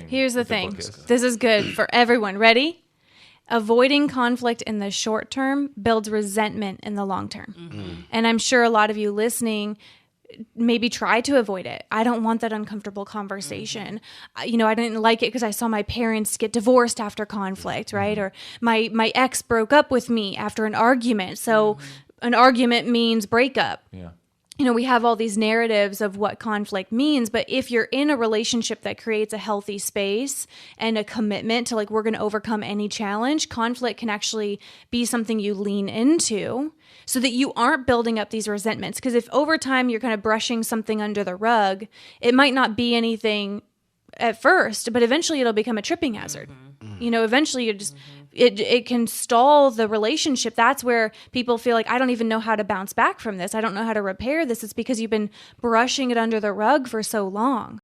Here's the thing. This is good for everyone. Ready? Avoiding conflict in the short term builds resentment in the long term. Mm-hmm. And I'm sure a lot of you listening maybe try to avoid it. I don't want that uncomfortable conversation. Mm-hmm. I didn't like it because I saw my parents get divorced after conflict, right? Mm-hmm. Or my ex broke up with me after an argument. So an argument means breakup. Yeah. We have all these narratives of what conflict means, but if you're in a relationship that creates a healthy space and a commitment to we're going to overcome any challenge, conflict can actually be something you lean into so that you aren't building up these resentments. Because if over time you're kind of brushing something under the rug, it might not be anything at first, but eventually it'll become a tripping hazard. Mm-hmm. Eventually you just... It can stall the relationship. That's where people feel like, I don't even know how to bounce back from this. I don't know how to repair this. It's because you've been brushing it under the rug for so long.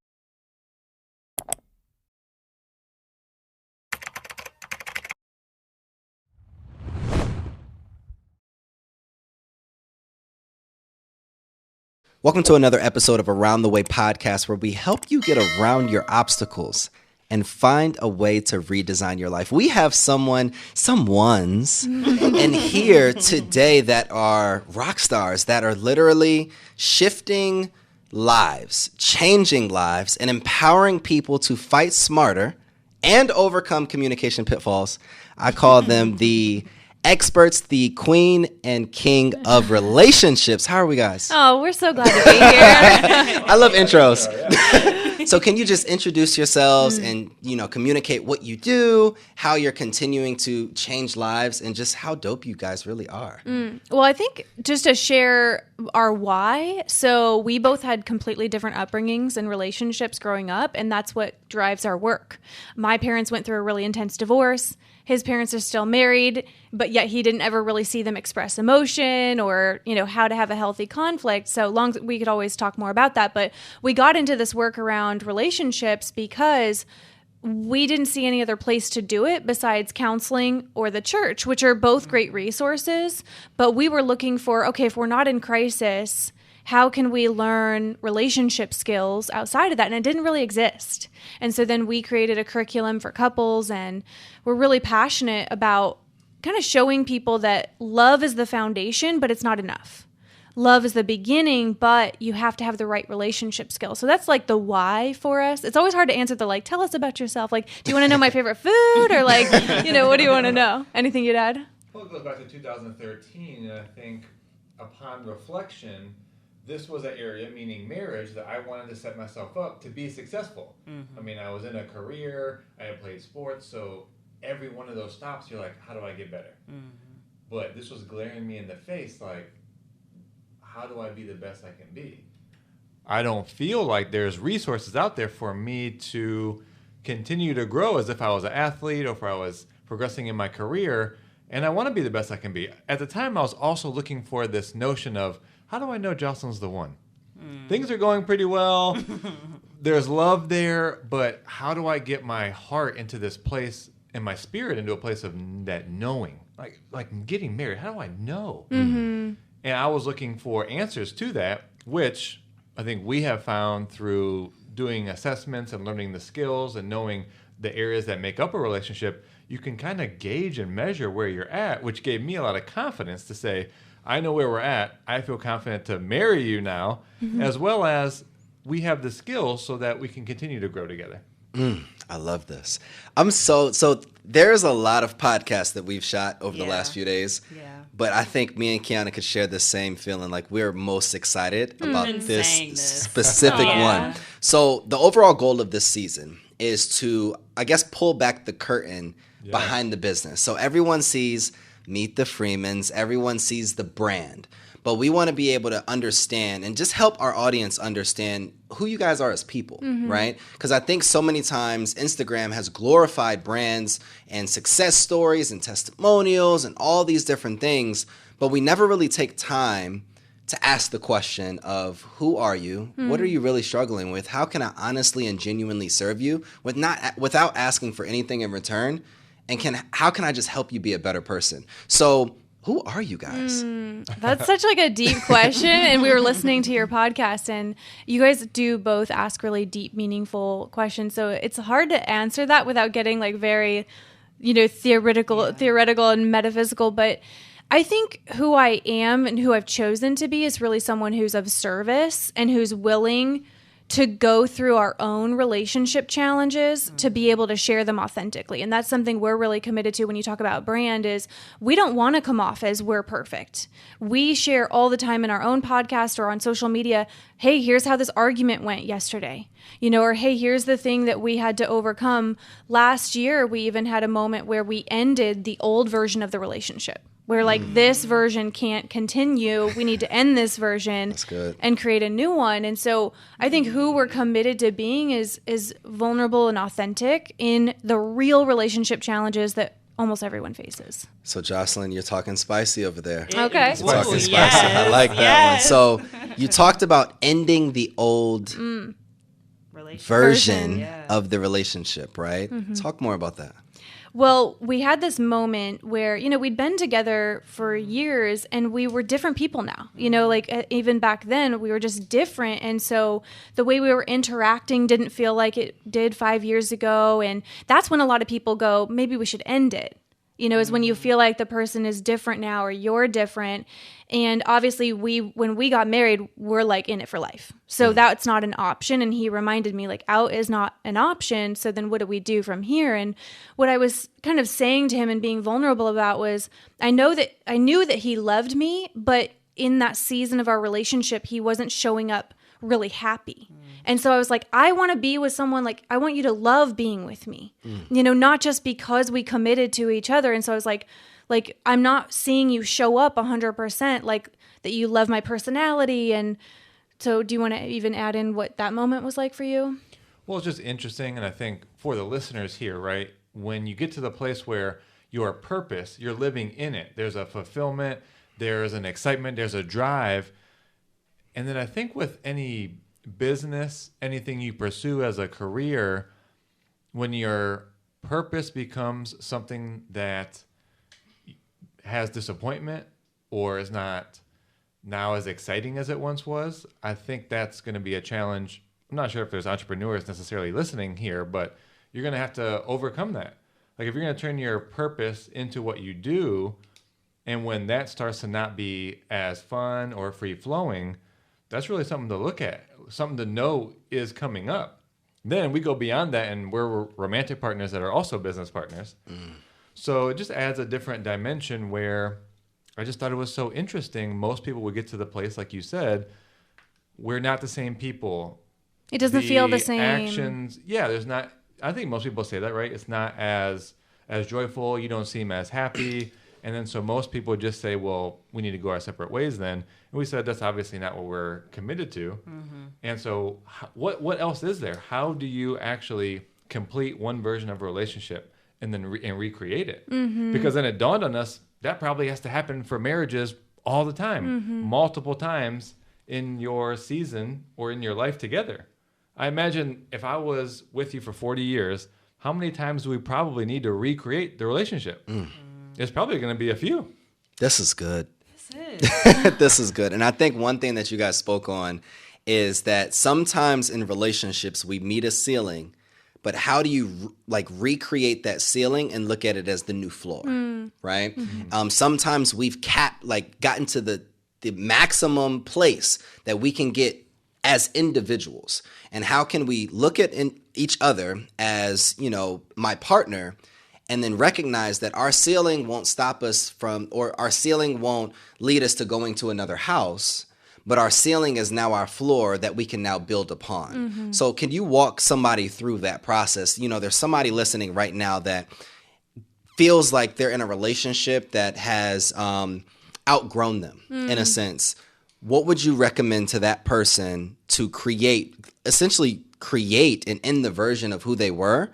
Welcome to another episode of Around the Way podcast, where we help you get around your obstacles and find a way to redesign your life. We have someone's in here today that are rock stars that are literally shifting lives, changing lives, and empowering people to fight smarter and overcome communication pitfalls. I call them the experts, the queen and king of relationships. How are we, guys? Oh, we're so glad to be here. I love intros. So can you just introduce yourselves and, communicate what you do, how you're continuing to change lives, and just how dope you guys really are? Well, I think just to share our why. So we both had completely different upbringings and relationships growing up, and that's what drives our work. My parents went through a really intense divorce. His parents are still married, but yet he didn't ever really see them express emotion or, how to have a healthy conflict. So we could always talk more about that. But we got into this work around relationships because we didn't see any other place to do it besides counseling or the church, which are both great resources. But we were looking for, okay, if we're not in crisis, how can we learn relationship skills outside of that? And it didn't really exist. And so then we created a curriculum for couples, and we're really passionate about kind of showing people that love is the foundation, but it's not enough. Love is the beginning, but you have to have the right relationship skills. So that's the why for us. It's always hard to answer the tell us about yourself. Do you want to know my favorite food? Or what do you want to know? Anything you'd add? Well, it goes back to 2013, and I think upon reflection, this was an area, meaning marriage, that I wanted to set myself up to be successful. Mm-hmm. I mean, I was in a career, I had played sports, so every one of those stops, you're like, how do I get better? Mm-hmm. But this was glaring me in the face, how do I be the best I can be? I don't feel like there's resources out there for me to continue to grow as if I was an athlete or if I was progressing in my career, and I want to be the best I can be. At the time, I was also looking for this notion of, how do I know Jocelyn's the one? Things are going pretty well. There's love there, but how do I get my heart into this place and my spirit into a place of that knowing? Like getting married, how do I know? Mm-hmm. And I was looking for answers to that, which I think we have found through doing assessments and learning the skills and knowing the areas that make up a relationship. You can kind of gauge and measure where you're at, which gave me a lot of confidence to say, I know where we're at. I feel confident to marry you now, as well as we have the skills so that we can continue to grow together. I love this. So there's a lot of podcasts that we've shot over the last few days. Yeah. But I think me and Kiana could share the same feeling. We're most excited about this specific one. So the overall goal of this season is to, pull back the curtain behind the business. So everyone sees Meet the Freemans. Everyone sees the brand. But we want to be able to understand and just help our audience understand who you guys are as people, right? Because I think so many times Instagram has glorified brands and success stories and testimonials and all these different things, but we never really take time to ask the question of, who are you? What are you really struggling with? How can I honestly and genuinely serve you without asking for anything in return? And how can I just help you be a better person? So who are you guys? That's such like a deep question. And we were listening to your podcast, and you guys do both ask really deep, meaningful questions. So it's hard to answer that without getting like very, theoretical and metaphysical. But I think who I am and who I've chosen to be is really someone who's of service and who's willing to go through our own relationship challenges to be able to share them authentically. And that's something we're really committed to when you talk about brand is we don't want to come off as we're perfect. We share all the time in our own podcast or on social media, hey, here's how this argument went yesterday. Or hey, here's the thing that we had to overcome. Last year, we even had a moment where we ended the old version of the relationship. Where like this version can't continue. We need to end this version. That's good. And create a new one. And so I think who we're committed to being is vulnerable and authentic in the real relationship challenges that almost everyone faces. So Jocelyn, you're talking spicy over there. Okay. You're talking spicy. I like that one. So you talked about ending the old version of the relationship, right? Talk more about that. Well, we had this moment where, we'd been together for years and we were different people now. Even back then we were just different. And so the way we were interacting didn't feel like it did 5 years ago. And that's when a lot of people go, maybe we should end it. Is when you feel like the person is different now or you're different. And obviously when we got married, we're like in it for life. So that's not an option. And he reminded me like out is not an option. So then what do we do from here? And what I was kind of saying to him and being vulnerable about was I knew that he loved me, but in that season of our relationship, he wasn't showing up really happy. And so I was like, I want to be with someone, like, I want you to love being with me, not just because we committed to each other. And so I was like, I'm not seeing you show up 100%, like that you love my personality. And so do you want to even add in what that moment was like for you? Well, it's just interesting. And I think for the listeners here, right, when you get to the place where your purpose, you're living in it, there's a fulfillment, there's an excitement, there's a drive. And then I think with any business, anything you pursue as a career, when your purpose becomes something that has disappointment or is not now as exciting as it once was, I think that's going to be a challenge. I'm not sure if there's entrepreneurs necessarily listening here, but you're going to have to overcome that. Like if you're going to turn your purpose into what you do, and when that starts to not be as fun or free-flowing, that's really something to look at, something to know is coming up. Then we go beyond that, and we're romantic partners that are also business partners. So it just adds a different dimension where I just thought it was so interesting. Most people would get to the place, like you said, we're not the same people. It doesn't feel the same. Actions, there's not. I think most people say that, right? It's not as joyful. You don't seem as happy. And then so most people would just say, well, we need to go our separate ways then. And we said that's obviously not what we're committed to. And so what else is there? How do you actually complete one version of a relationship and then recreate it? Because then it dawned on us that probably has to happen for marriages all the time, multiple times in your season or in your life together. I imagine if I was with you for 40 years, how many times do we probably need to recreate the relationship? It's probably going to be a few. This is good. This is. This is good. And I think one thing that you guys spoke on is that sometimes in relationships we meet a ceiling, but how do you recreate that ceiling and look at it as the new floor, right? Sometimes we've gotten to the maximum place that we can get as individuals. And how can we look at each other as, my partner, and then recognize that our ceiling won't stop us from, or our ceiling won't lead us to going to another house, but our ceiling is now our floor that we can now build upon. So can you walk somebody through that process? There's somebody listening right now that feels like they're in a relationship that has outgrown them in a sense. What would you recommend to that person to essentially create and end the version of who they were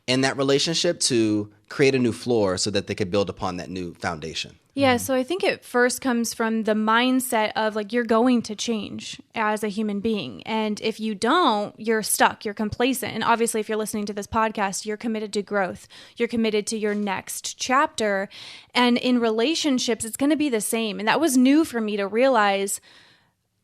in that relationship to create a new floor so that they could build upon that new foundation? Yeah, so I think it first comes from the mindset of like you're going to change as a human being. And if you don't, you're stuck, you're complacent. And obviously, if you're listening to this podcast, you're committed to growth. You're committed to your next chapter. And in relationships, it's going to be the same. And that was new for me to realize,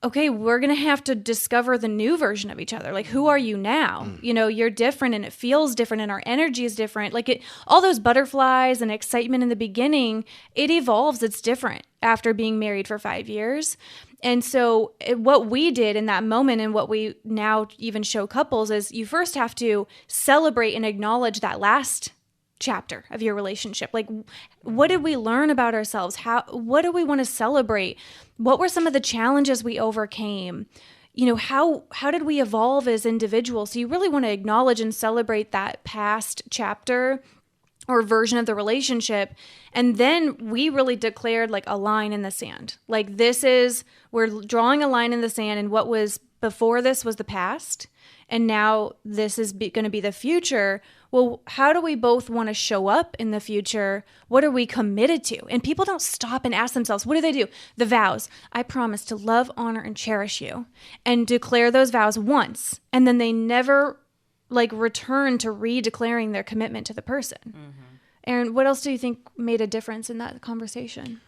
okay, we're going to have to discover the new version of each other. Like, who are you now? You know, you're different and it feels different and our energy is different. Like all those butterflies and excitement in the beginning, it evolves. It's different after being married for 5 years. And so what we did in that moment and what we now even show couples is you first have to celebrate and acknowledge that last chapter of your relationship. Like, what did we learn about ourselves? What do we want to celebrate? What were some of the challenges we overcame? You know, how did we evolve as individuals? So you really want to acknowledge and celebrate that past chapter or version of the relationship. And then we really declared like a line in the sand. Like we're drawing a line in the sand, and what was before this was the past. And now this is going to be the future. Well, how do we both want to show up in the future? What are we committed to? And people don't stop and ask themselves, what do? The vows. I promise to love, honor, and cherish you. And declare those vows once. And then they never return to redeclaring their commitment to the person. Mm-hmm. Aaron, what else do you think made a difference in that conversation?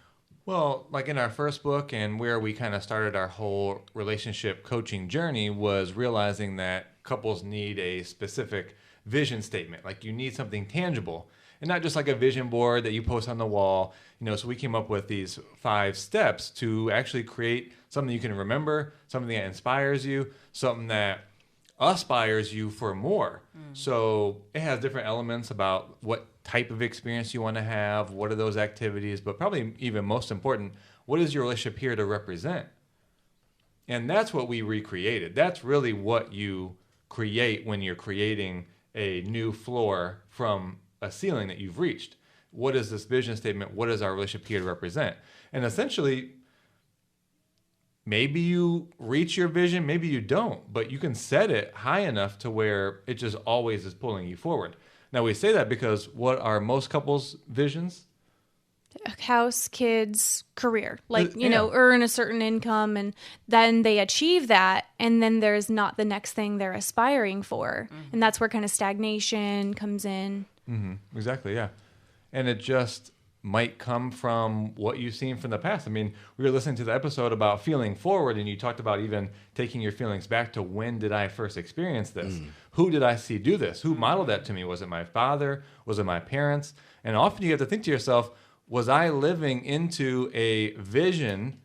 Well, like in our first book and where we kind of started our whole relationship coaching journey was realizing that couples need a specific vision statement. Like you need something tangible and not just like a vision board that you post on the wall. You know, so we came up with these 5 steps to actually create something you can remember, something that inspires you, something that aspires you for more. So it has different elements about what type of experience you want to have, what are those activities, but probably even most important, what is your relationship here to represent? And that's what we recreated. That's really what you create when you're creating a new floor from a ceiling that you've reached. What is this vision statement? What is our relationship here to represent? And essentially, maybe you reach your vision, maybe you don't, but you can set it high enough to where it just always is pulling you forward. Now, we say that because what are most couples' visions? House, kids, career. Earn a certain income, and then they achieve that, and then there's not the next thing they're aspiring for. Mm-hmm. And that's where kind of stagnation comes in. Mm-hmm. Exactly, yeah. And it just might come from what you've seen from the past. I mean, we were listening to the episode about feeling forward, and you talked about even taking your feelings back to when did I first experience this? Who did I see do this? Who modeled that to me? Was it my father? Was it my parents? And often you have to think to yourself, was I living into a vision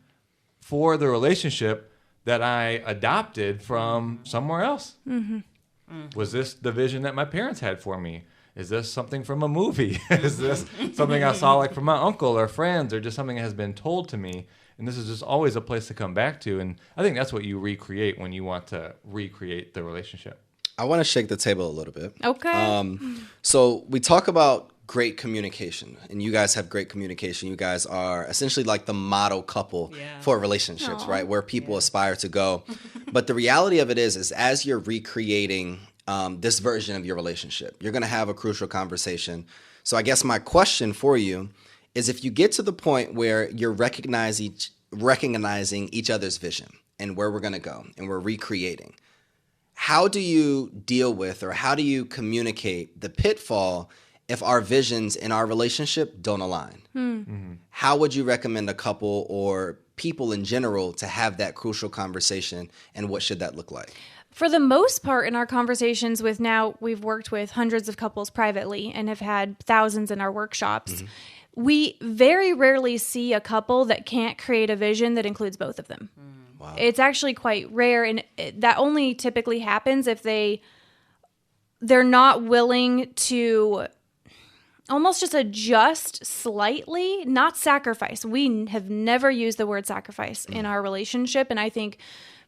for the relationship that I adopted from somewhere else? Mm-hmm. Mm-hmm. Was this the vision that my parents had for me? Is this something from a movie? Is this something I saw like from my uncle or friends, or just something that has been told to me? And this is just always a place to come back to. And I think that's what you recreate when you want to recreate the relationship. I want to shake the table a little bit. Okay. So we talk about great communication, and you guys have great communication. You guys are essentially like the model couple for relationships, right? Where people aspire to go. But the reality of it is as you're recreating this version of your relationship, you're going to have a crucial conversation. So I guess my question for you is, if you get to the point where you're recognizing each other's vision and where we're going to go and we're recreating, how do you deal with, or how do you communicate the pitfall if our visions in our relationship don't align? Mm-hmm. How would you recommend a couple or people in general to have that crucial conversation, and what should that look like? For the most part, in our conversations we've worked with hundreds of couples privately and have had thousands in our workshops. Mm-hmm. We very rarely see a couple that can't create a vision that includes both of them. Wow. It's actually quite rare, and that only typically happens if they're not willing to almost just adjust slightly, not sacrifice. We have never used the word sacrifice in our relationship, and I think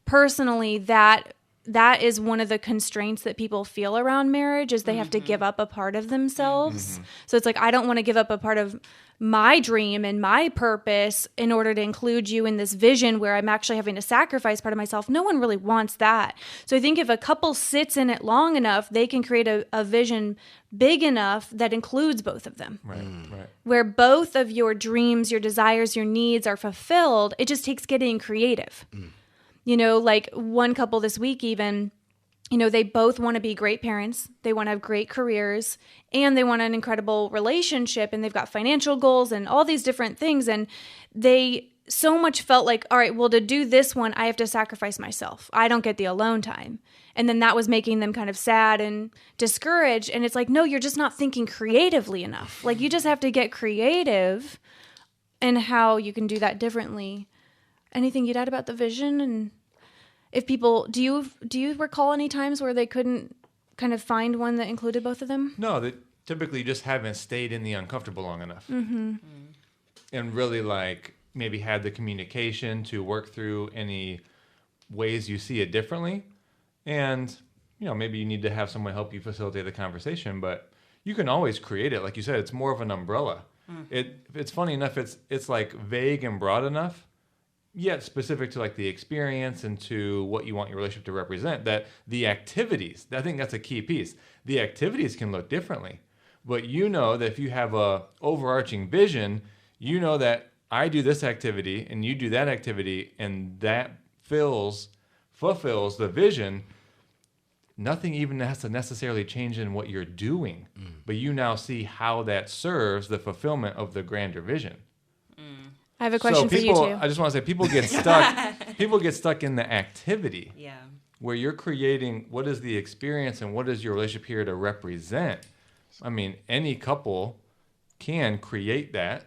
personally that that is one of the constraints that people feel around marriage is they have to give up a part of themselves. So it's like, I don't want to give up a part of my dream and my purpose in order to include you in this vision where I'm actually having to sacrifice part of myself. No one really wants that. So I think if a couple sits in it long enough, they can create a vision big enough that includes both of them. Right. Where both of your dreams, your desires, your needs are fulfilled. It just takes getting creative. You know, like one couple this week even, you know, they both want to be great parents. They want to have great careers and they want an incredible relationship and they've got financial goals and all these different things. And they so much felt like, all right, well, to do this one, I have to sacrifice myself. I don't get the alone time. And then that was making them kind of sad and discouraged. And it's like, no, you're just not thinking creatively enough. Like you just have to get creative in how you can do that differently. Anything you'd add about the vision? And if people, do you recall any times where they couldn't kind of find one that included both of them? No, they typically just haven't stayed in the uncomfortable long enough. And really like maybe had the communication to work through any ways you see it differently. And, you know, maybe you need to have someone help you facilitate the conversation, but you can always create it. Like you said, it's more of an umbrella. It's funny enough, it's like vague and broad enough, yet specific to like the experience and to what you want your relationship to represent, that the activities, I think that's a key piece. The activities can look differently, but you know that if you have a overarching vision, you know that I do this activity and you do that activity and that fulfills the vision. Nothing even has to necessarily change in what you're doing, but you now see how that serves the fulfillment of the grander vision. I have a question for you too. I just want to say people get stuck. People get stuck in the activity. Yeah. Where you're creating what is the experience and what is your relationship here to represent. I mean, any couple can create that.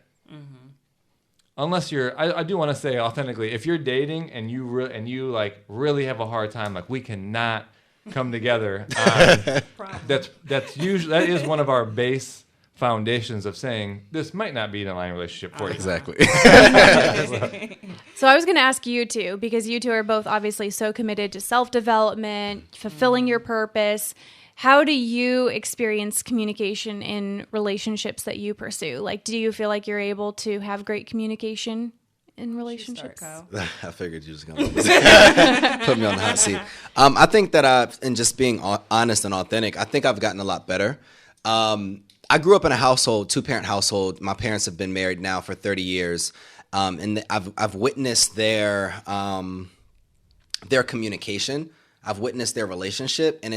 Unless you're, I do want to say authentically, if you're dating and you like really have a hard time, like we cannot come together. That's usually, that is one of our base foundations of saying this might not be an aligned relationship for you. Exactly. So I was going to ask you two, because you two are both obviously so committed to self-development, fulfilling your purpose. How do you experience communication in relationships that you pursue? Like, do you feel like you're able to have great communication in relationships? I figured you was going to put me on the hot seat. I think that in just being honest and authentic, I think I've gotten a lot better. I grew up in a household, two-parent household. My parents have been married now for 30 years, and I've witnessed their communication. I've witnessed their relationship, and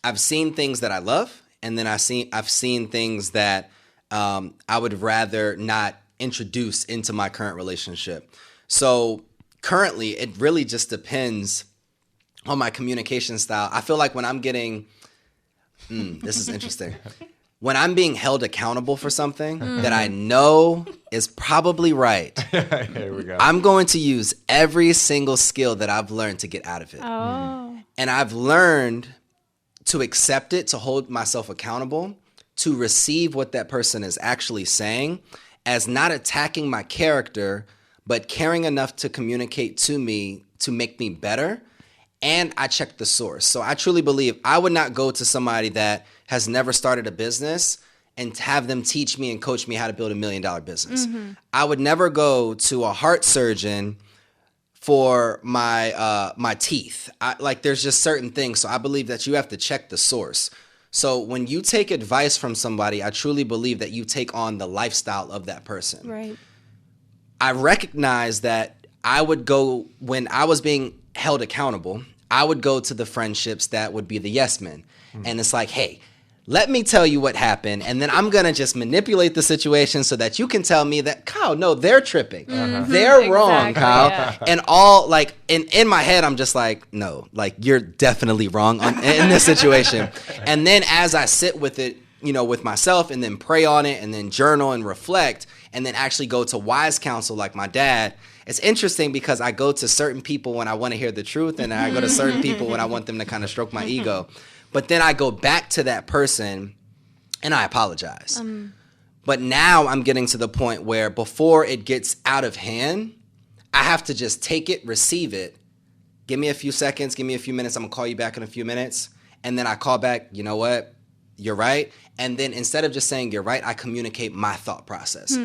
I've seen things that I love, and then I've seen things that I would rather not introduce into my current relationship. So currently, it really just depends on my communication style. I feel like when I'm getting, this is interesting. When I'm being held accountable for something that I know is probably right, Here we go. I'm going to use every single skill that I've learned to get out of it. And I've learned to accept it, to hold myself accountable, to receive what that person is actually saying as not attacking my character, but caring enough to communicate to me to make me better. And I check the source. So I truly believe I would not go to somebody that has never started a business and have them teach me and coach me how to build $1 million business. I would never go to a heart surgeon for my teeth. There's just certain things. So I believe that you have to check the source. So when you take advice from somebody, I truly believe that you take on the lifestyle of that person. Right. I recognize that I would go, when I was being held accountable, I would go to the friendships that would be the yes men. And it's like, hey, let me tell you what happened, and then I'm going to just manipulate the situation so that you can tell me that, Kyle, no, they're tripping. They're wrong, Kyle. Yeah. And all, like, in my head, I'm just like, no, like, you're definitely wrong in this situation. And then as I sit with it, you know, with myself and then pray on it and then journal and reflect and then actually go to wise counsel like my dad, it's interesting because I go to certain people when I want to hear the truth and I go to certain people when I want them to kind of stroke my ego. But then I go back to that person and I apologize. But now I'm getting to the point where before it gets out of hand, I have to just take it, receive it, give me a few seconds, give me a few minutes, I'm going to call you back in a few minutes. And then I call back, you know what, you're right. And then instead of just saying you're right, I communicate my thought process.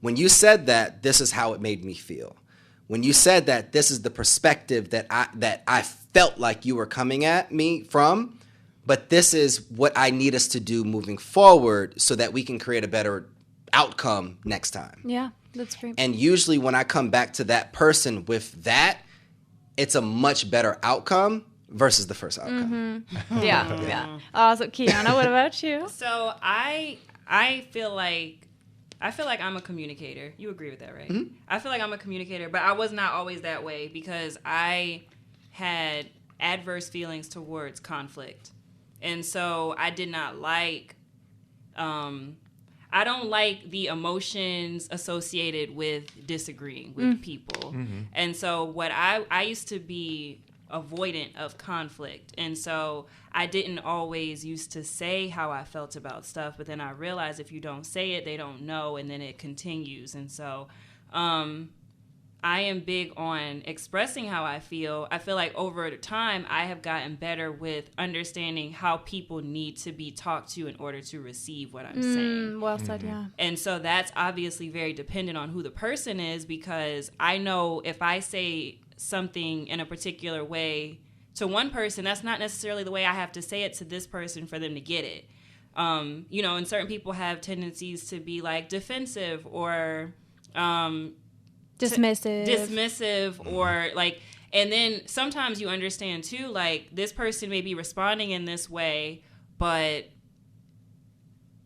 When you said that, this is how it made me feel. When you said that, this is the perspective that I felt like you were coming at me from, but this is what I need us to do moving forward so that we can create a better outcome next time. Yeah, that's great. And usually when I come back to that person with that, it's a much better outcome versus the first outcome. Yeah. So Kiana, what about you? So I feel like I'm a communicator. You agree with that, right? Mm-hmm. I feel like I'm a communicator, but I was not always that way because I had adverse feelings towards conflict. And so I did not like, I don't like the emotions associated with disagreeing with people. Mm-hmm. And so what I used to be avoidant of conflict. And so I didn't always used to say how I felt about stuff, but then I realized if you don't say it, they don't know, and then it continues. And so I am big on expressing how I feel. I feel like over time, I have gotten better with understanding how people need to be talked to in order to receive what I'm saying. Well said, yeah. And so that's obviously very dependent on who the person is, because I know if I say something in a particular way to one person, that's not necessarily the way I have to say it to this person for them to get it. You know, and certain people have tendencies to be like defensive or dismissive or like, and then sometimes you understand too, like this person may be responding in this way, but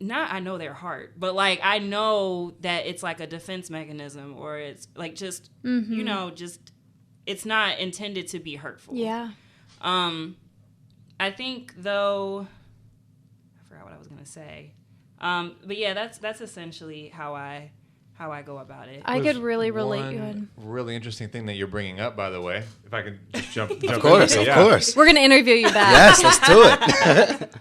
not, I know their heart, but like I know that it's like a defense mechanism, or it's like just, you know, just, it's not intended to be hurtful. Yeah. I think though, I forgot what I was going to say. But yeah, that's essentially how I go about it. I could really relate. One really interesting thing that you're bringing up, by the way, if I could just jump of course. We're going to interview you back. Yes, let's do it.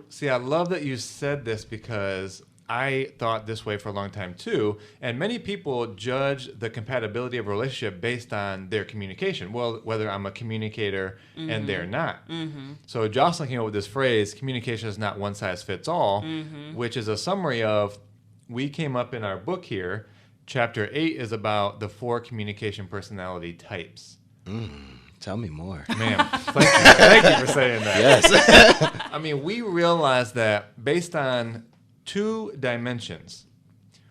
See, I love that you said this because I thought this way for a long time too, and many people judge the compatibility of a relationship based on their communication. Well, whether I'm a communicator and they're not. So Jocelyn came up with this phrase, communication is not one size fits all, which is a summary of, we came up in our book here, chapter 8 is about the 4 communication personality types. Tell me more. Man, thank you for saying that. Yes. I mean, we realized that based on 2 dimensions,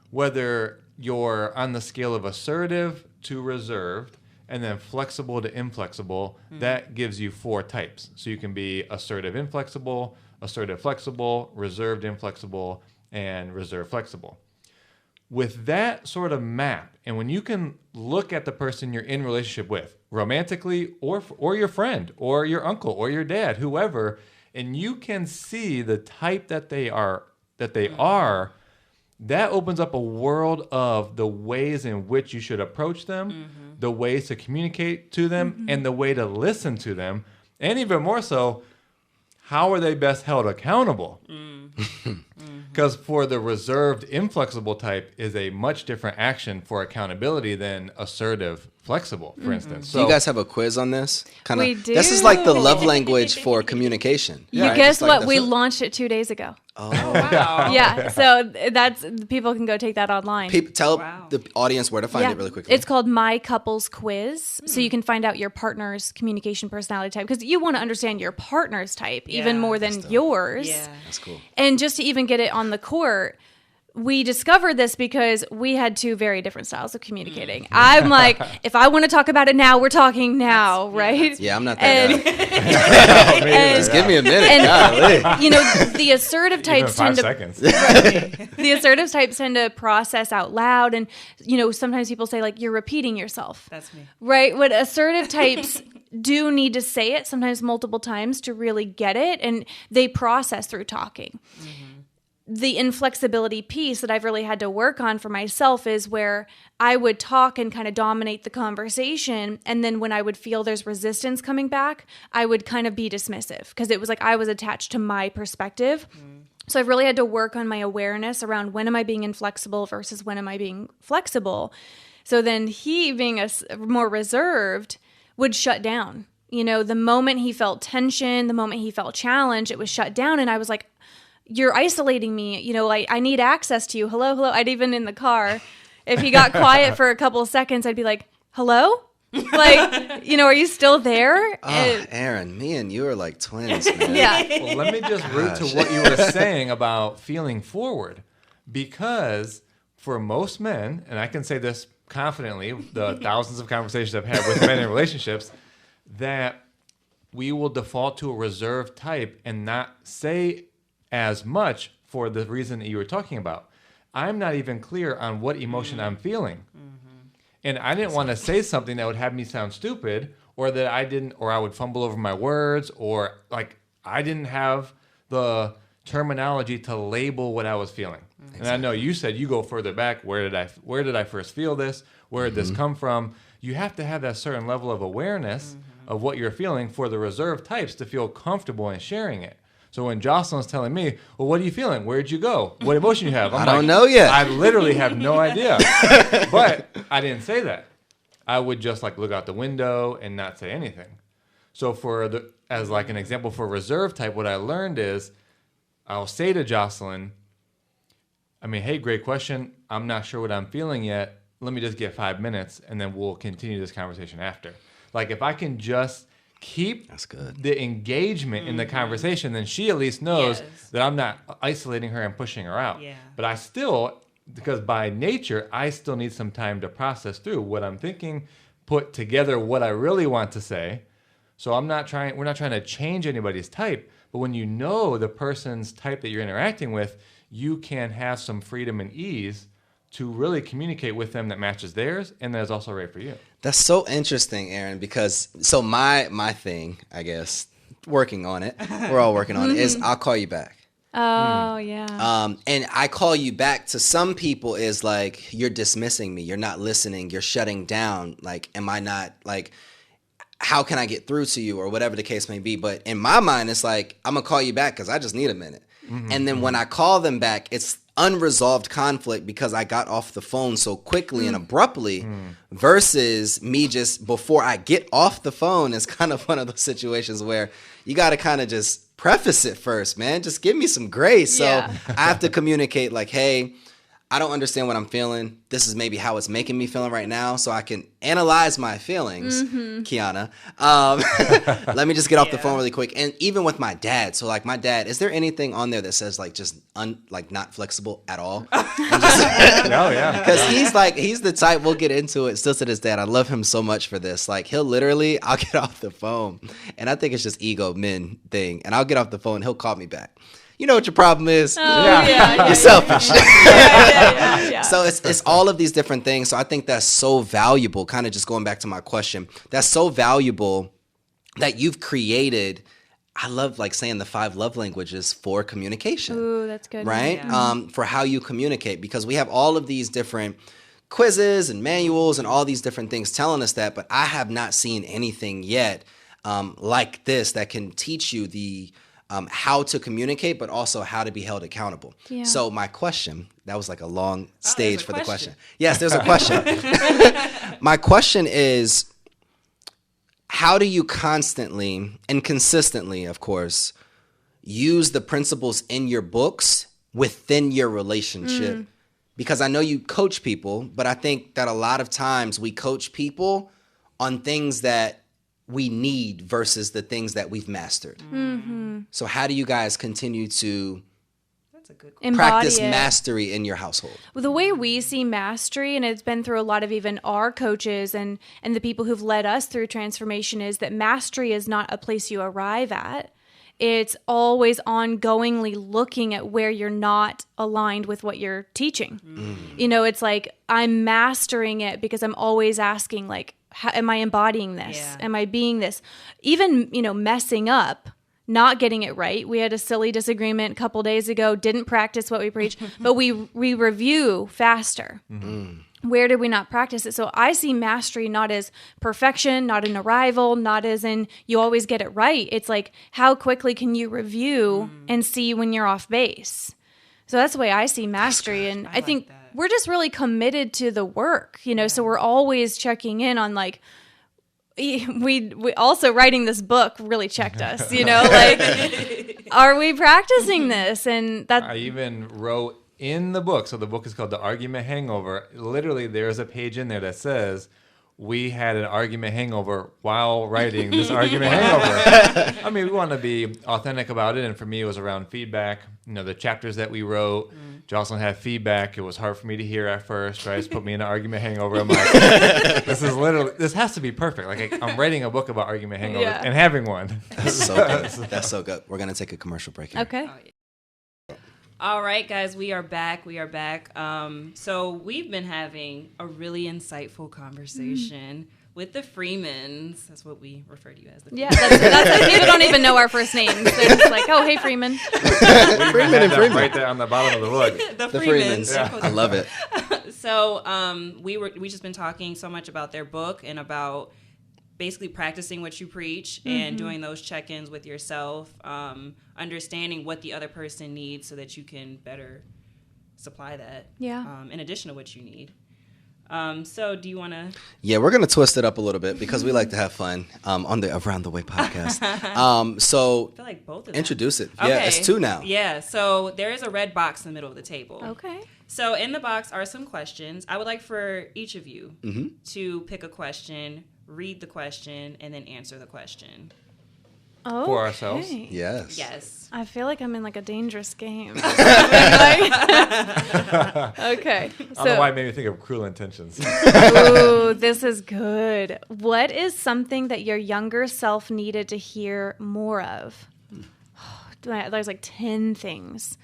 whether you're on the scale of assertive to reserved and then flexible to inflexible, that gives you 4 types. So you can be assertive inflexible, assertive flexible, reserved inflexible, and reserved flexible. With that sort of map, and when you can look at the person you're in relationship with, romantically or your friend or your uncle or your dad, whoever, and you can see the type that they are, that opens up a world of the ways in which you should approach them, the ways to communicate to them, and the way to listen to them, and even more so, how are they best held accountable? Because for the reserved, inflexible type is a much different action for accountability than assertive, flexible, for instance. So, do you guys have a quiz on this? We do. This is like the love language for communication. You guess what? We launched it 2 days ago. Oh, wow. Yeah, so that's, people can go take that online. Tell the audience where to find it really quickly. It's called My Couples Quiz. So you can find out your partner's communication personality type, because you want to understand your partner's type even more than yours. Yeah. That's cool. And just to even get it on the court, we discovered this because we had 2 very different styles of communicating. I'm like, if I want to talk about it now, we're talking now, right? Yeah, I'm not that guy. Just give me a minute. And, you know, the assertive types tend to... The assertive types tend to process out loud. And, you know, sometimes people say, like, you're repeating yourself. That's me. Right? What assertive types do need to say it, sometimes multiple times, to really get it. And they process through talking. The inflexibility piece that I've really had to work on for myself is where I would talk and kind of dominate the conversation. And then when I would feel there's resistance coming back, I would kind of be dismissive, because it was like I was attached to my perspective. So I've really had to work on my awareness around, when am I being inflexible versus when am I being flexible? So then he, being more reserved, would shut down. You know, the moment he felt tension, the moment he felt challenged, it was shut down. And I was like, you're isolating me. You know, like, I need access to you. Hello, hello. I'd even in the car, if he got quiet for a couple of seconds, I'd be like, hello? Like, you know, are you still there? Oh, Aaron, me and you are like twins, man. Yeah. Well, let me just root to what you were saying about feeling forward. Because for most men, and I can say this confidently, the thousands of conversations I've had with men in relationships, that we will default to a reserved type and not say as much for the reason that you were talking about. I'm not even clear on what emotion I'm feeling. And I didn't want to say something that would have me sound stupid, or that I would fumble over my words, or like I didn't have the terminology to label what I was feeling. Exactly. And I know you said you go further back. Where did I first feel this? Where did this come from? You have to have that certain level of awareness of what you're feeling for the reserved types to feel comfortable in sharing it. So when Jocelyn's telling me, well, what are you feeling? Where'd you go? What emotion you have? I don't know yet. I literally have no idea. But I didn't say that. I would just like look out the window and not say anything. So as like an example for reserve type, what I learned is I'll say to Jocelyn, hey, great question. I'm not sure what I'm feeling yet. Let me just get 5 minutes and then we'll continue this conversation after. Like if I can just keep the engagement in the conversation, then she at least knows that I'm not isolating her and pushing her out. Yeah. But I still, because by nature, I still need some time to process through what I'm thinking, put together what I really want to say. So we're not trying to change anybody's type, but when you know the person's type that you're interacting with, you can have some freedom and ease to really communicate with them that matches theirs and that is also right for you. That's so interesting, Aaron, because my thing, I guess, working on it, we're all working on it, is I'll call you back. Oh, yeah. And I call you back to some people is like, you're dismissing me. You're not listening. You're shutting down. Like, am I not, like, how can I get through to you or whatever the case may be? But in my mind, it's like, I'm going to call you back because I just need a minute. And then when I call them back, it's unresolved conflict because I got off the phone so quickly and abruptly versus me just before I get off the phone. It's kind of one of those situations where you got to kind of just preface it first, man. Just give me some grace. Yeah. So I have to communicate like, hey, I don't understand what I'm feeling. This is maybe how it's making me feeling right now, so I can analyze my feelings, Kiana. Let me just get off the phone really quick. And even with my dad, so like my dad, is there anything on there that says like just like not flexible at all? No, yeah. Because he's the type, we'll get into it still to this day, and I love him so much for this. Like I'll get off the phone, and I think it's just ego men thing, and I'll get off the phone, and he'll call me back. You know what your problem is? You're selfish. So it's all of these different things. So I think that's so valuable, kind of just going back to my question, that's so valuable that you've created, I love like saying the 5 love languages for communication. Ooh, that's good. Right? Yeah. For how you communicate, because we have all of these different quizzes and manuals and all these different things telling us that, but I have not seen anything yet like this that can teach you the how to communicate, but also how to be held accountable. Yeah. So my question, that was like a long stage for the question. Yes, there's a question. My question is, how do you constantly and consistently, of course, use the principles in your books within your relationship? Because I know you coach people, but I think that a lot of times we coach people on things that we need versus the things that we've mastered. So how do you guys continue to practice mastery in your household? Well, the way we see mastery, and it's been through a lot of even our coaches and the people who've led us through transformation, is that mastery is not a place you arrive at. It's always ongoingly looking at where you're not aligned with what you're teaching. You know, it's like I'm mastering it because I'm always asking, like, how, am I embodying this? Yeah. Am I being this? Even, messing up, not getting it right. We had a silly disagreement a couple days ago, didn't practice what we preach, but we review faster. Where did we not practice it? So I see mastery not as perfection, not an arrival, not as in you always get it right. It's like, how quickly can you review and see when you're off base? So that's the way I see mastery. And I think we're just really committed to the work, so we're always checking in on like, we also writing this book really checked us, like, are we practicing this? And that I even wrote in the book, so the book is called The Argument Hangover. Literally, there's a page in there that says, we had an argument hangover while writing this argument hangover. I mean, we want to be authentic about it, and for me, it was around feedback. The chapters that we wrote, Jocelyn had feedback. It was hard for me to hear at first, right? Just put me in an argument hangover. I'm like, this has to be perfect. Like, I'm writing a book about argument hangovers and having one. That's so good. That's so good. We're gonna take a commercial break here. Okay. All right, guys, we are back. So we've been having a really insightful conversation with the Freemans. That's what we refer to you as. The Freemans. Yeah, that's people don't even know our first names. They're just like, oh, hey, Freeman. Freeman and Freeman. Right there on the bottom of the book. the Freemans. Yeah. I love it. So we just been talking so much about their book and about basically practicing what you preach and doing those check-ins with yourself, understanding what the other person needs so that you can better supply that in addition to what you need. So do you want to... Yeah, we're going to twist it up a little bit because we like to have fun on the Around the Way podcast. So I feel like both of them. Introduce it. Okay. Yeah, it's 2 now. Yeah, so there is a red box in the middle of the table. Okay. So in the box are some questions. I would like for each of you to pick a question, read the question, and then answer the question. Oh, for ourselves. Yes. Yes. I feel like I'm in like a dangerous game. Okay. I don't know why it made me think of Cruel Intentions. Ooh, this is good. What is something that your younger self needed to hear more of? There's like 10 things.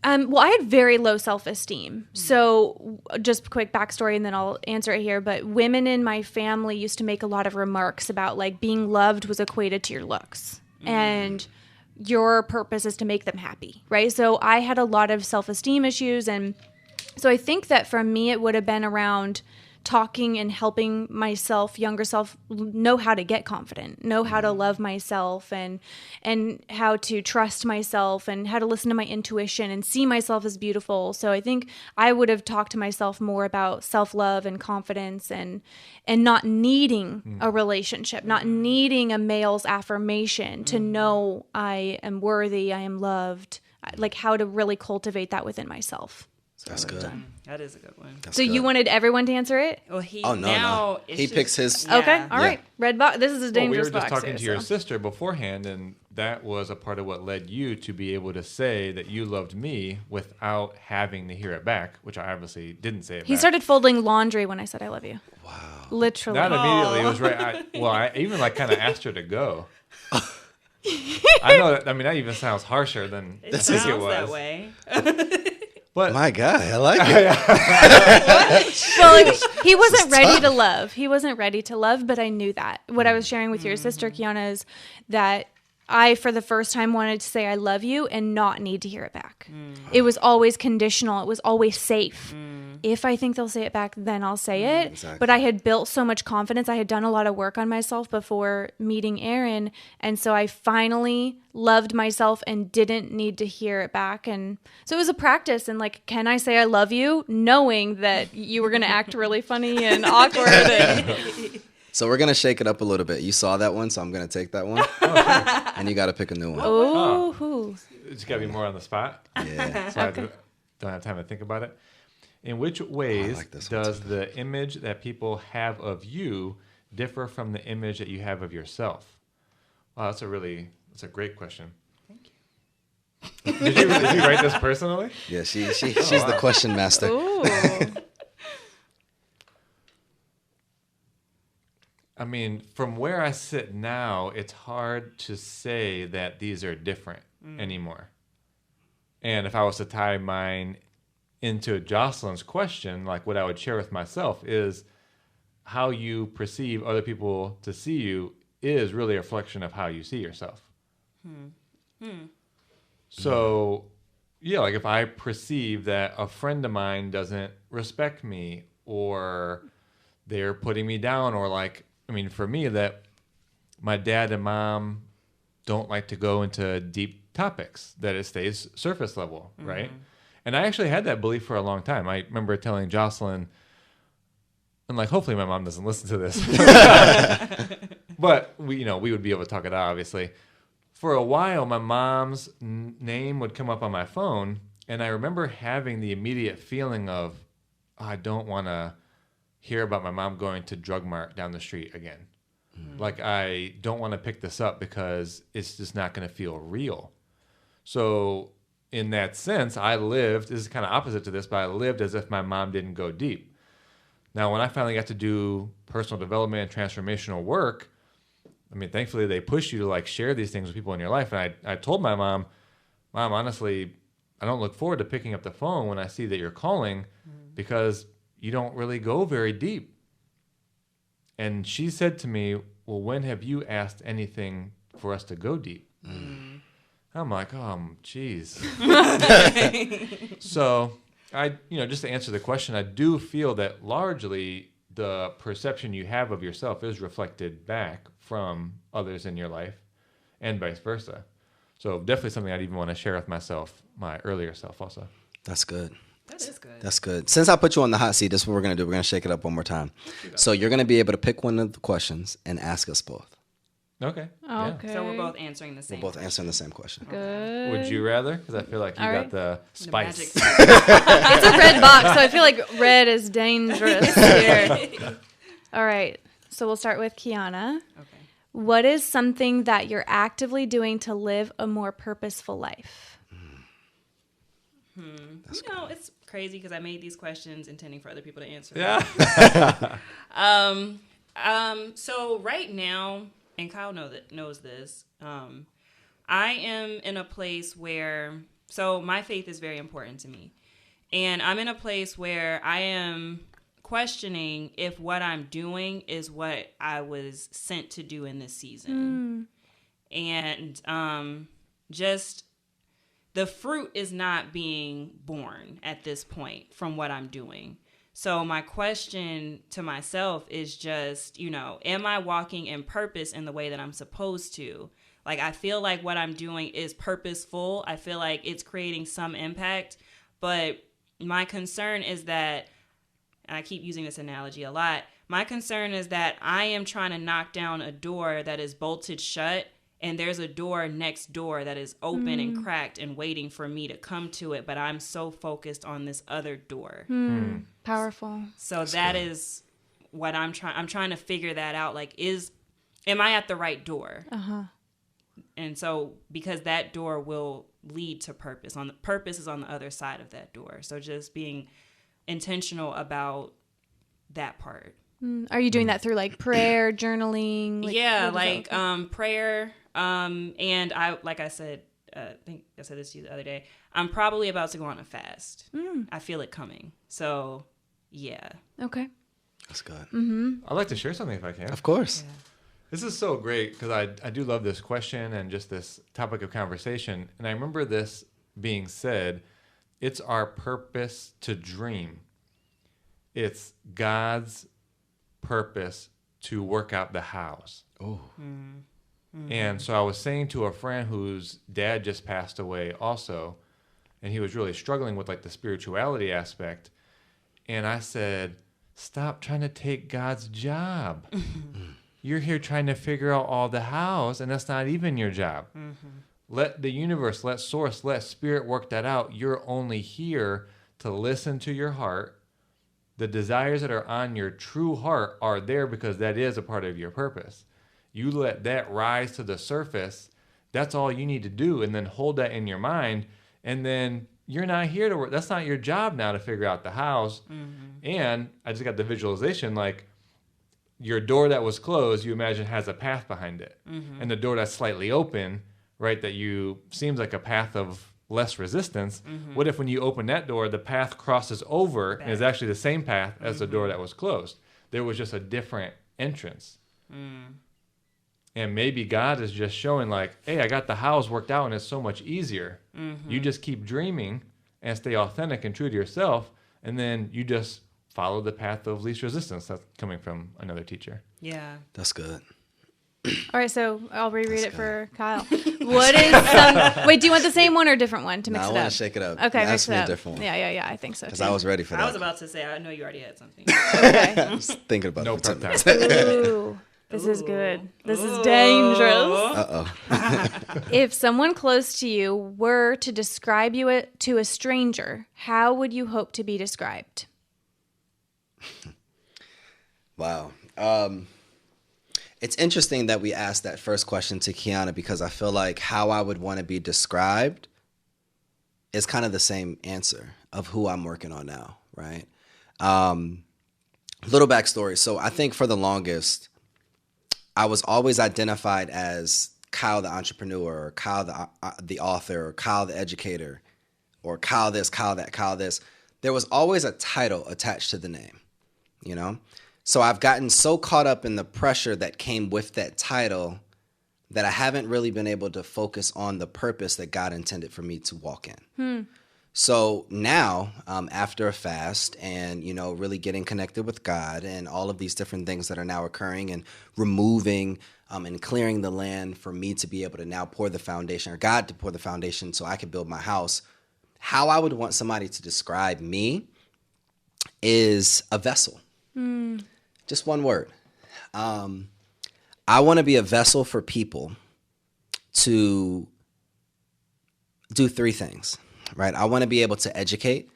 Well, I had very low self-esteem. So just quick backstory and then I'll answer it here. But women in my family used to make a lot of remarks about like being loved was equated to your looks. And your purpose is to make them happy, right? So I had a lot of self-esteem issues. And so I think that for me, it would have been around talking and helping myself, younger self, know how to get confident, know how to love myself and how to trust myself and how to listen to my intuition and see myself as beautiful. So I think I would have talked to myself more about self-love and confidence and not needing a relationship, not needing a male's affirmation to know I am worthy, I am loved, like how to really cultivate that within myself. That's good. That is a good one. So you wanted everyone to answer it? Well, no. He picks his. Yeah. Okay, all right. Red box. This is a dangerous box. We were just talking here, to your sister beforehand, and that was a part of what led you to be able to say that you loved me without having to hear it back, which I obviously didn't say it back. He started folding laundry when I said I love you. Wow. Literally. Not immediately. It was right. I even kind of asked her to go. I know that. I mean, that even sounds harsher than I think it was. That way. But my God, I like it. Well, he wasn't ready to love. He wasn't ready to love, but I knew that. What I was sharing with your sister, Kiana, is that I, for the first time, wanted to say I love you and not need to hear it back. It was always conditional. It was always safe. If I think they'll say it back, then I'll say it. Exactly. But I had built so much confidence. I had done a lot of work on myself before meeting Aaron. And so I finally loved myself and didn't need to hear it back. And so it was a practice. And like, can I say I love you? Knowing that you were going to act really funny and awkward. So we're going to shake it up a little bit. You saw that one, so I'm going to take that one. And you got to pick a new one. Oh. It's got to be more on the spot. Yeah. So I don't have time to think about it. In which ways does the image that people have of you differ from the image that you have of yourself? Wow, that's a great question. Thank you. Did you write this personally? Yeah, she's the question master. Ooh. I mean, from where I sit now, it's hard to say that these are different anymore. And if I was to tie mine into Jocelyn's question, like what I would share with myself is how you perceive other people to see you is really a reflection of how you see yourself. So, yeah, like if I perceive that a friend of mine doesn't respect me or they're putting me down or like, I mean, for me, that my dad and mom don't like to go into deep topics, that it stays surface level, right? And I actually had that belief for a long time. I remember telling Jocelyn, and like hopefully my mom doesn't listen to this, but we would be able to talk it out. Obviously, for a while, my mom's name would come up on my phone, and I remember having the immediate feeling of, I don't want to hear about my mom going to Drug Mart down the street again. Like, I don't want to pick this up because it's just not going to feel real. So in that sense, I lived, this is kind of opposite to this, but I lived as if my mom didn't go deep. Now, when I finally got to do personal development and transformational work, I mean, thankfully they push you to like share these things with people in your life. And I told my mom, honestly, I don't look forward to picking up the phone when I see that you're calling because you don't really go very deep. And she said to me, well, when have you asked anything for us to go deep? I'm like, oh, geez. So just to answer the question, I do feel that largely the perception you have of yourself is reflected back from others in your life and vice versa. So definitely something I'd even want to share with myself, my earlier self also. That's good. That is good. That's good. Since I put you on the hot seat, this is what we're going to do. We're going to shake it up one more time. So you're going to be able to pick one of the questions and ask us both. Okay. Okay. So we're both answering the same. We're both answering the same question. Good. Would you rather? Because I feel like you got the spice. It's a red box, so I feel like red is dangerous here. All right. So we'll start with Kiana. Okay. What is something that you're actively doing to live a more purposeful life? It's crazy because I made these questions intending for other people to answer. Yeah. So right now, and Kyle knows this, I am in a place where, so my faith is very important to me. And I'm in a place where I am questioning if what I'm doing is what I was sent to do in this season. And just the fruit is not being born at this point from what I'm doing. So my question to myself is just, am I walking in purpose in the way that I'm supposed to? Like, I feel like what I'm doing is purposeful. I feel like it's creating some impact. But my concern is that, and I keep using this analogy a lot, my concern is that I am trying to knock down a door that is bolted shut, and there's a door next door that is open and cracked and waiting for me to come to it, but I'm so focused on this other door. Powerful. So that is what I'm trying to figure that out. Like, am I at the right door? And so, because that door will lead to purpose. Purpose is on the other side of that door. So just being intentional about that part. Are you doing that through like prayer, journaling? Prayer. And I said, I think I said this to you the other day, I'm probably about to go on a fast. I feel it coming. So, yeah. Okay. That's good. I'd like to share something if I can. Of course. Yeah. This is so great because I do love this question and just this topic of conversation. And I remember this being said, it's our purpose to dream. It's God's purpose to work out the hows. Oh. And so I was saying to a friend whose dad just passed away also, and he was really struggling with like the spirituality aspect. And I said, stop trying to take God's job. You're here trying to figure out all the hows, and that's not even your job. Let the universe, let source, let spirit work that out. You're only here to listen to your heart. The desires that are on your true heart are there because that is a part of your purpose. You let that rise to the surface. That's all you need to do, and then hold that in your mind. And then you're not here to work. That's not your job now to figure out the hows. And I just got the visualization, like your door that was closed, you imagine has a path behind it. And the door that's slightly open, right, that you seems like a path of less resistance. What if when you open that door, the path crosses over and is actually the same path as the door that was closed? There was just a different entrance. And maybe God is just showing like, hey, I got the hows worked out and it's so much easier. You just keep dreaming and stay authentic and true to yourself. And then you just follow the path of least resistance. That's coming from another teacher. Yeah. That's good. All right, so I'll reread it for Kyle. What is some... Wait, do you want the same one or a different one to mix it up? I want to shake it up. Okay, mix it up. A different one. Yeah, I think so, because I was ready for that. I was about to say, I know you already had something. Okay. I was thinking about it for 10 minutes. Ooh, this is good. This is dangerous. Uh-oh. If someone close to you were to describe you to a stranger, how would you hope to be described? Wow. It's interesting that we asked that first question to Kiana, because I feel like how I would want to be described is kind of the same answer of who I'm working on now, right? Little backstory. So I think for the longest, I was always identified as Kyle the entrepreneur, or Kyle the author, or Kyle the educator, or Kyle this, Kyle that, Kyle this. There was always a title attached to the name, you know? So I've gotten so caught up in the pressure that came with that title that I haven't really been able to focus on the purpose that God intended for me to walk in. So now, after a fast and, you know, really getting connected with God and all of these different things that are now occurring and removing and clearing the land for me to be able to now pour the foundation, or God to pour the foundation so I could build my house, how I would want somebody to describe me is a vessel. Just one word. I want to be a vessel for people to do three things, right? I want to be able to educate.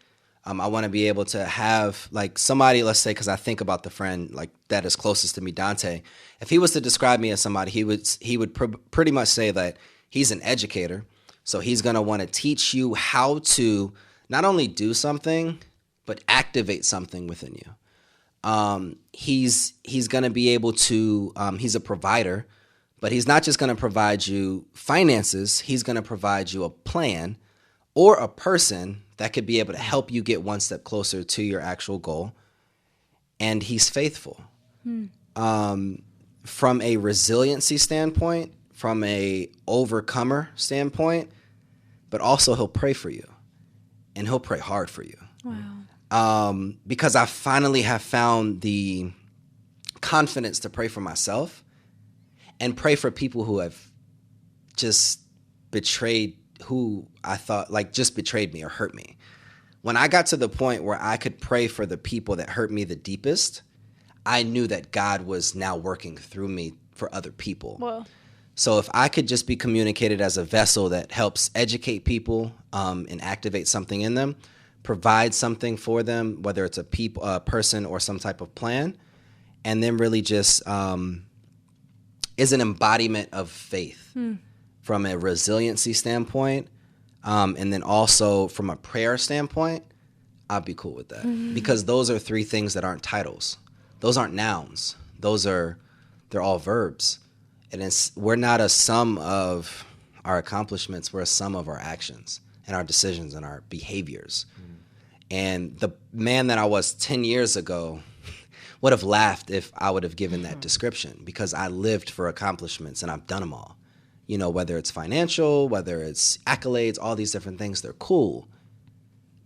I want to be able to have like somebody, let's say, because I think about the friend like that is closest to me, Dante. If he was to describe me as somebody, he would pretty much say that he's an educator. So he's going to want to teach you how to not only do something, but activate something within you. He's going to be able to, he's a provider, but he's not just going to provide you finances. He's going to provide you a plan or a person that could be able to help you get one step closer to your actual goal. And he's faithful. From a resiliency standpoint, from a overcomer standpoint, but also he'll pray for you and he'll pray hard for you. Wow. Because I finally have found the confidence to pray for myself and pray for people who have just betrayed who I thought, like, just betrayed me or hurt me. When I got to the point where I could pray for the people that hurt me the deepest, I knew that God was now working through me for other people. Whoa. So if I could just be communicated as a vessel that helps educate people and activate something in them, provide something for them, whether it's a person or some type of plan, and then really just is an embodiment of faith from a resiliency standpoint, and then also from a prayer standpoint, I'd be cool with that. Because those are three things that aren't titles. Those aren't nouns. They're all verbs. And we're not a sum of our accomplishments. We're a sum of our actions and our decisions and our behaviors. And the man that I was 10 years ago would have laughed if I would have given that description, because I lived for accomplishments and I've done them all. You know, whether it's financial, whether it's accolades, all these different things, they're cool.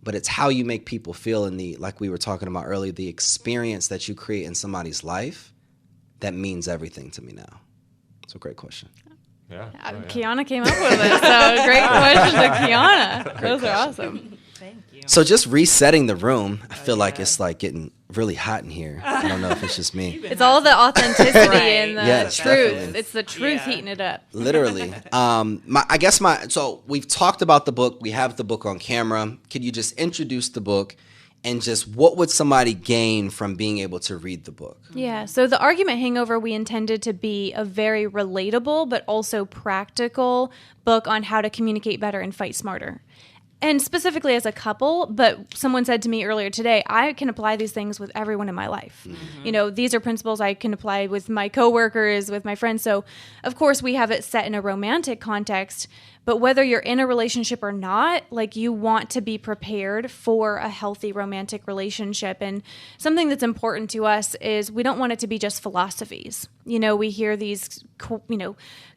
But it's how you make people feel in like we were talking about earlier, the experience that you create in somebody's life that means everything to me now. It's a great question. Yeah. Kiana came up with it, so great question to Kiana. Those are awesome. Thank you. So just resetting the room, I feel like it's like getting really hot in here. I don't know if it's just me. It's all the authenticity and the Yes, truth. definitely. It's the truth heating it up. Literally. So we've talked about the book. We have the book on camera. Could you just introduce the book and just what would somebody gain from being able to read the book? Yeah, so the Argument Hangover, we intended to be a very relatable but also practical book on how to communicate better and fight smarter. And specifically as a couple, but someone said to me earlier today, I can apply these things with everyone in my life. You know, these are principles I can apply with my coworkers, with my friends. So, of course, we have it set in a romantic context, But whether you're in a relationship or not, like, you want to be prepared for a healthy romantic relationship. And something that's important to us is we don't want it to be just philosophies. You know, we hear these,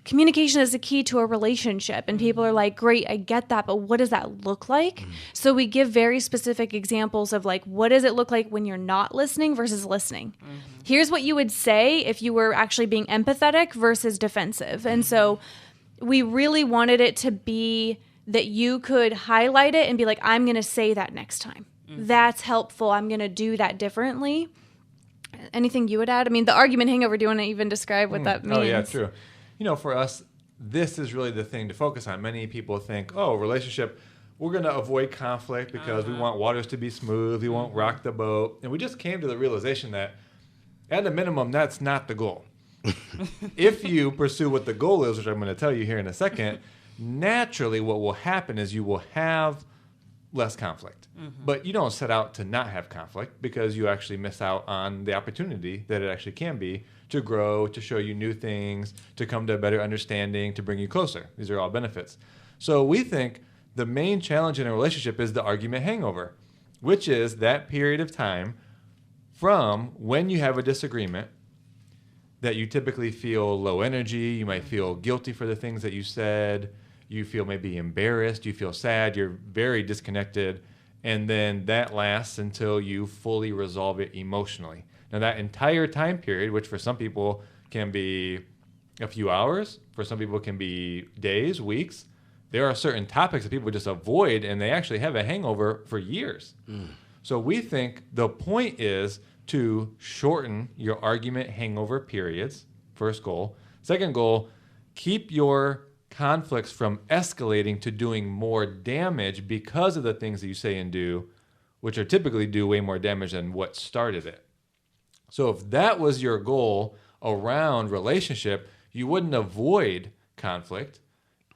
communication is the key to a relationship. And people are like, great, I get that, but what does that look like? So we give very specific examples of, like, what does it look like when you're not listening versus listening? Here's what you would say if you were actually being empathetic versus defensive. And so we really wanted it to be that you could highlight it and be like, I'm going to say that next time. That's helpful. I'm going to do that differently. Anything you would add? I mean, the argument hangover, do you want to even describe what that means? Oh, yeah, true. You know, for us, this is really the thing to focus on. Many people think, relationship, we're going to avoid conflict because we want waters to be smooth. We won't rock the boat. And we just came to the realization that at a minimum, that's not the goal. If you pursue what the goal is, which I'm going to tell you here in a second, naturally what will happen is you will have less conflict. But you don't set out to not have conflict because you actually miss out on the opportunity that it actually can be to grow, to show you new things, to come to a better understanding, to bring you closer. These are all benefits. So we think the main challenge in a relationship is the argument hangover, which is that period of time from when you have a disagreement that you typically feel low energy, you might feel guilty for the things that you said, you feel maybe embarrassed, you feel sad, you're very disconnected, and then that lasts until you fully resolve it emotionally. Now that entire time period, which for some people can be a few hours, for some people can be days, weeks, there are certain topics that people just avoid and they actually have a hangover for years. So we think the point is to shorten your argument hangover periods, first goal. Second goal, keep your conflicts from escalating to doing more damage because of the things that you say and do, which are typically do way more damage than what started it. So if that was your goal around relationship, you wouldn't avoid conflict.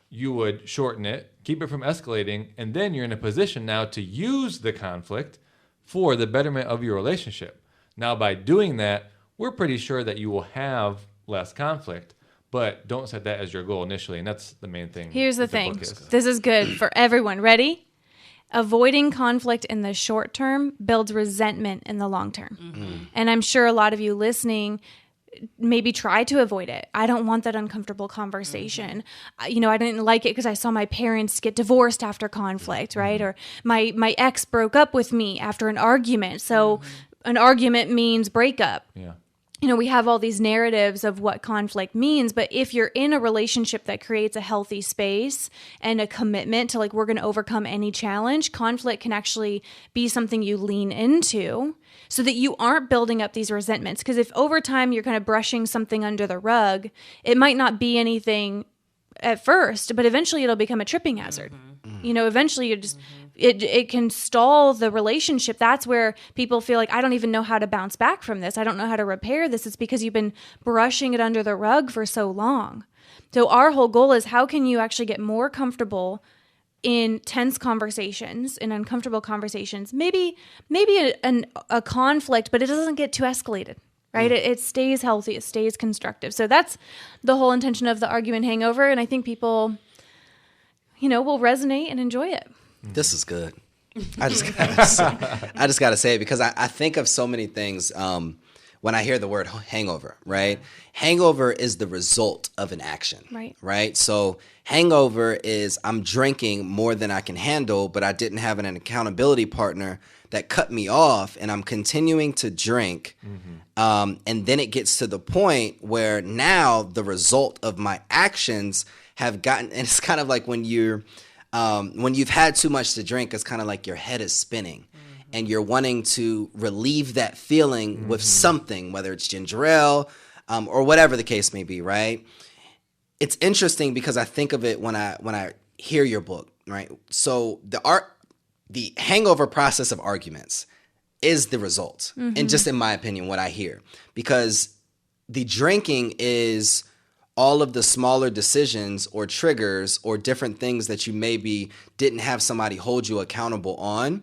You would shorten it, keep it from escalating, and then you're in a position now to use the conflict for the betterment of your relationship. Now, by doing that, we're pretty sure that you will have less conflict, but don't set that as your goal initially, and that's the main thing. Here's the thing. This is good for everyone. Ready? Avoiding conflict in the short term builds resentment in the long term. And I'm sure a lot of you listening maybe try to avoid it. I don't want that uncomfortable conversation. I didn't like it because I saw my parents get divorced after conflict, right? Or my ex broke up with me after an argument. So an argument means breakup. Yeah. We have all these narratives of what conflict means, but if you're in a relationship that creates a healthy space and a commitment to, like, we're going to overcome any challenge, conflict can actually be something you lean into so that you aren't building up these resentments. Because if over time you're kind of brushing something under the rug, it might not be anything at first, but eventually it'll become a tripping hazard. Eventually you just... It can stall the relationship. That's where people feel like, I don't even know how to bounce back from this. I don't know how to repair this. It's because you've been brushing it under the rug for so long. So our whole goal is, how can you actually get more comfortable in tense conversations, in uncomfortable conversations, maybe a conflict, but it doesn't get too escalated, right? It stays healthy. It stays constructive. So that's the whole intention of the argument hangover. And I think people, will resonate and enjoy it. This is good. I just gotta say it because I think of so many things when I hear the word hangover, right? Hangover is the result of an action, right? So hangover is I'm drinking more than I can handle, but I didn't have an accountability partner that cut me off, and I'm continuing to drink. And then it gets to the point where now the result of my actions have gotten, and it's kind of like when you've had too much to drink, it's kind of like your head is spinning and you're wanting to relieve that feeling with something, whether it's ginger ale or whatever the case may be, right? It's interesting because I think of it when I hear your book, right? So the hangover process of arguments is the result, and just in my opinion, what I hear, because the drinking is all of the smaller decisions or triggers or different things that you maybe didn't have somebody hold you accountable on.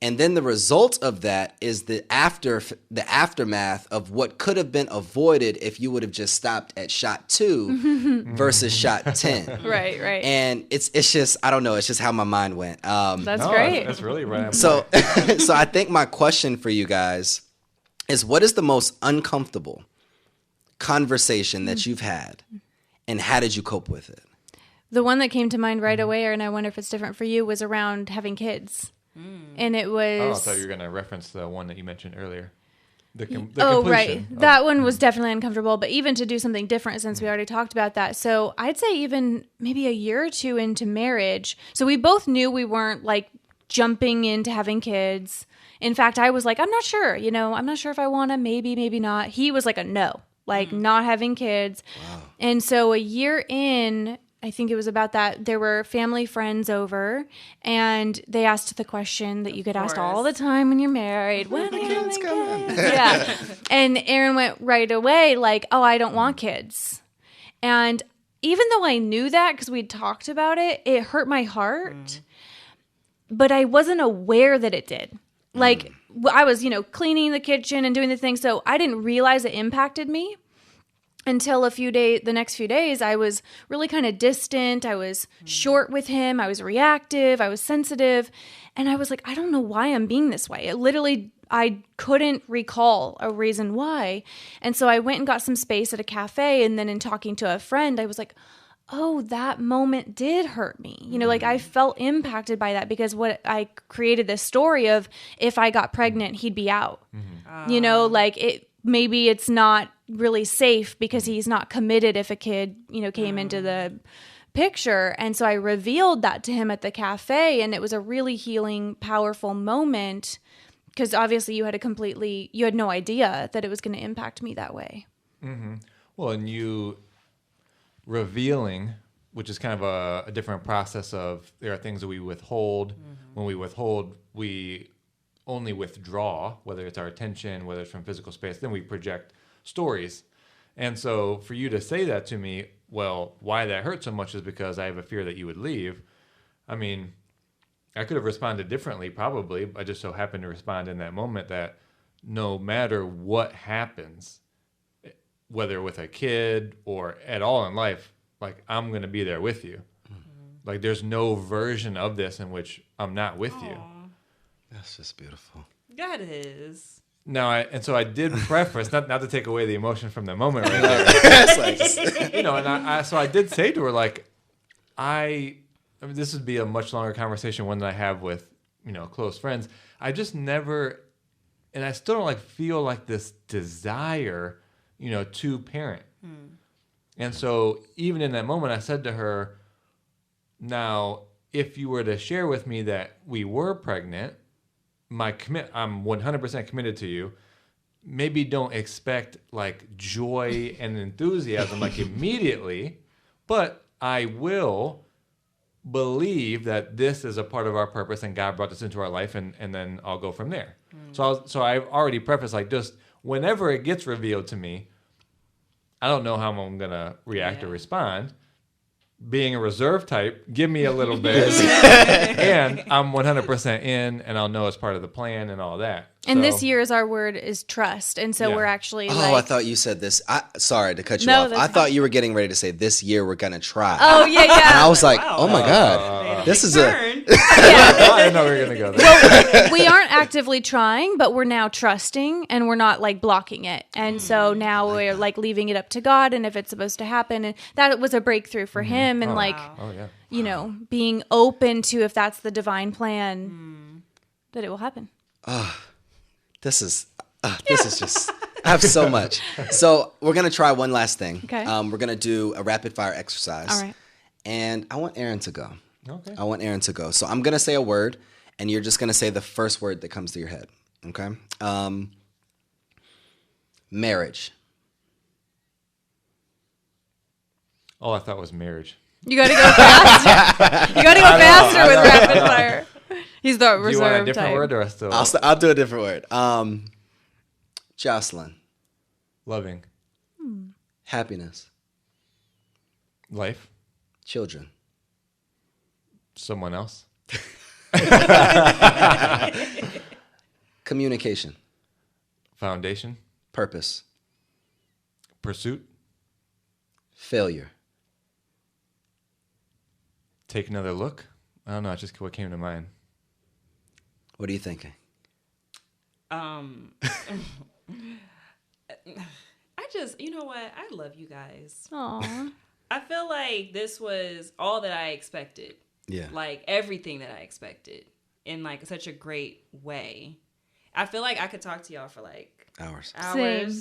And then the result of that is the aftermath of what could have been avoided if you would have just stopped at shot 2 versus shot 10. Right. And it's just, I don't know, it's just how my mind went. That's great. That's really right. So I think my question for you guys is, what is the most uncomfortable conversation that you've had, and how did you cope with it? The one that came to mind right away, and I wonder if it's different for you, was around having kids. And it was... Oh, I thought you were going to reference the one that you mentioned earlier. The right. That one was definitely uncomfortable, but even to do something different, since we already talked about that. So I'd say even maybe a year or two into marriage. So we both knew we weren't like jumping into having kids. In fact, I was like, I'm not sure, I'm not sure if I want to, maybe not. He was like a no, like not having kids. Wow. And so a year in, I think it was about that, there were family friends over, and they asked the question that you get asked all the time when you're married. When are the kids coming? Yeah. And Aaron went right away like, oh, I don't want kids. And even though I knew that because we'd talked about it, it hurt my heart. But I wasn't aware that it did. Like, I was, cleaning the kitchen and doing the thing, so I didn't realize it impacted me. Until the next few days, I was really kind of distant. I was short with him. I was reactive. I was sensitive. And I was like, I don't know why I'm being this way. It literally, I couldn't recall a reason why. And so I went and got some space at a cafe. And then in talking to a friend, I was like, oh, that moment did hurt me. Like I felt impacted by that because what I created this story of, if I got pregnant, he'd be out. Maybe it's not really safe because he's not committed if a kid, came into the picture. And so I revealed that to him at the cafe, and it was a really healing, powerful moment because obviously you had no idea that it was going to impact me that way. Mm-hmm. Well, and you revealing, which is kind of a different process of, there are things that we withhold. When we withhold, we only withdraw, whether it's our attention, whether it's from physical space, then we project stories. And so for you to say that to me, well, why that hurt so much is because I have a fear that you would leave. I mean, I could have responded differently probably. I just so happened to respond in that moment that no matter what happens, whether with a kid or at all in life, like I'm going to be there with you. Like there's no version of this in which I'm not with you. That's just beautiful. That is. No, so I did preface, not to take away the emotion from the moment right there. So I did say to her, like, I mean, this would be a much longer conversation, one that I have with, close friends. I just never, and I still don't feel like this desire, to parent. And so even in that moment, I said to her, now, if you were to share with me that we were pregnant, I'm 100% committed to you. Maybe don't expect joy and enthusiasm immediately, but I will believe that this is a part of our purpose and God brought this into our life, and then I'll go from there. So I've already prefaced just whenever it gets revealed to me, I don't know how I'm gonna react or respond. Being a reserve type, give me a little bit, and I'm 100% in, and I'll know it's part of the plan and all that. And this year's our word is trust, and so we're actually. I thought you said this. Sorry to cut you off. I thought you were getting ready to say this year we're gonna try. Oh yeah. And I was like, oh my God, this is I didn't know we were gonna go there. Well, we aren't actively trying, but we're now trusting, and we're not blocking it. And so now we're leaving it up to God, and if it's supposed to happen, and that was a breakthrough for him, and being open to if that's the divine plan, that it will happen. This is just, I have so much. So we're going to try one last thing. Okay. We're going to do a rapid fire exercise. All right. And I want Aaron to go. Okay. I want Aaron to go. So I'm going to say a word, and you're just going to say the first word that comes to your head. Okay? Marriage. All I thought was marriage. You got to go faster. You got to go faster with rapid fire. He's the reserve type. Do you want a different word or still? I'll do a different word. Jocelyn. Loving. Happiness. Life. Children. Someone else. Communication. Foundation. Purpose. Pursuit. Failure. Take another look. I don't know. It's just what came to mind. What are you thinking? I just, you know what? I love you guys. Aw. I feel like this was all that I expected. Yeah. Like everything that I expected in like such a great way. I feel like I could talk to y'all for like Hours.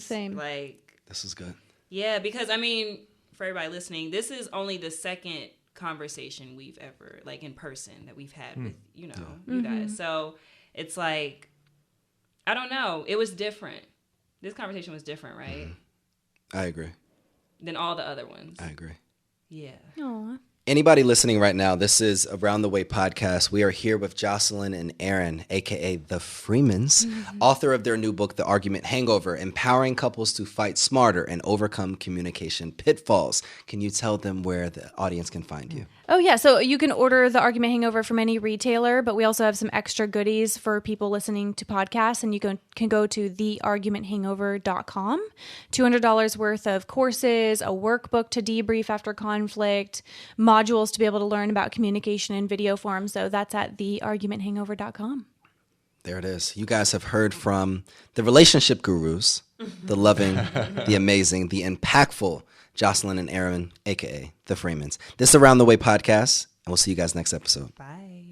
Same. Like, This is good. yeah, because I mean, for everybody listening, this is only the second conversation we've ever, like in person, that we've had with, you know, you guys. So it's like, I don't know. It was different. This conversation was different, right? I agree. Than all the other ones. I agree. Yeah. Aw. Anybody listening right now, this is Around the Way podcast. We are here with Jocelyn and Aaron, a.k.a. the Freemans, author of their new book, The Argument Hangover, empowering couples to fight smarter and overcome communication pitfalls. Can you tell them where the audience can find you? Oh, yeah. So you can order The Argument Hangover from any retailer, but we also have some extra goodies for people listening to podcasts, and you can go to theargumenthangover.com. $200 worth of courses, a workbook to debrief after conflict, modules to be able to learn about communication in video form. So that's at theargumenthangover.com. There it is. You guys have heard from the relationship gurus, the loving, the amazing, the impactful Jocelyn and Aaron, a.k.a. the Freemans. This is Around the Way podcast, and we'll see you guys next episode. Bye.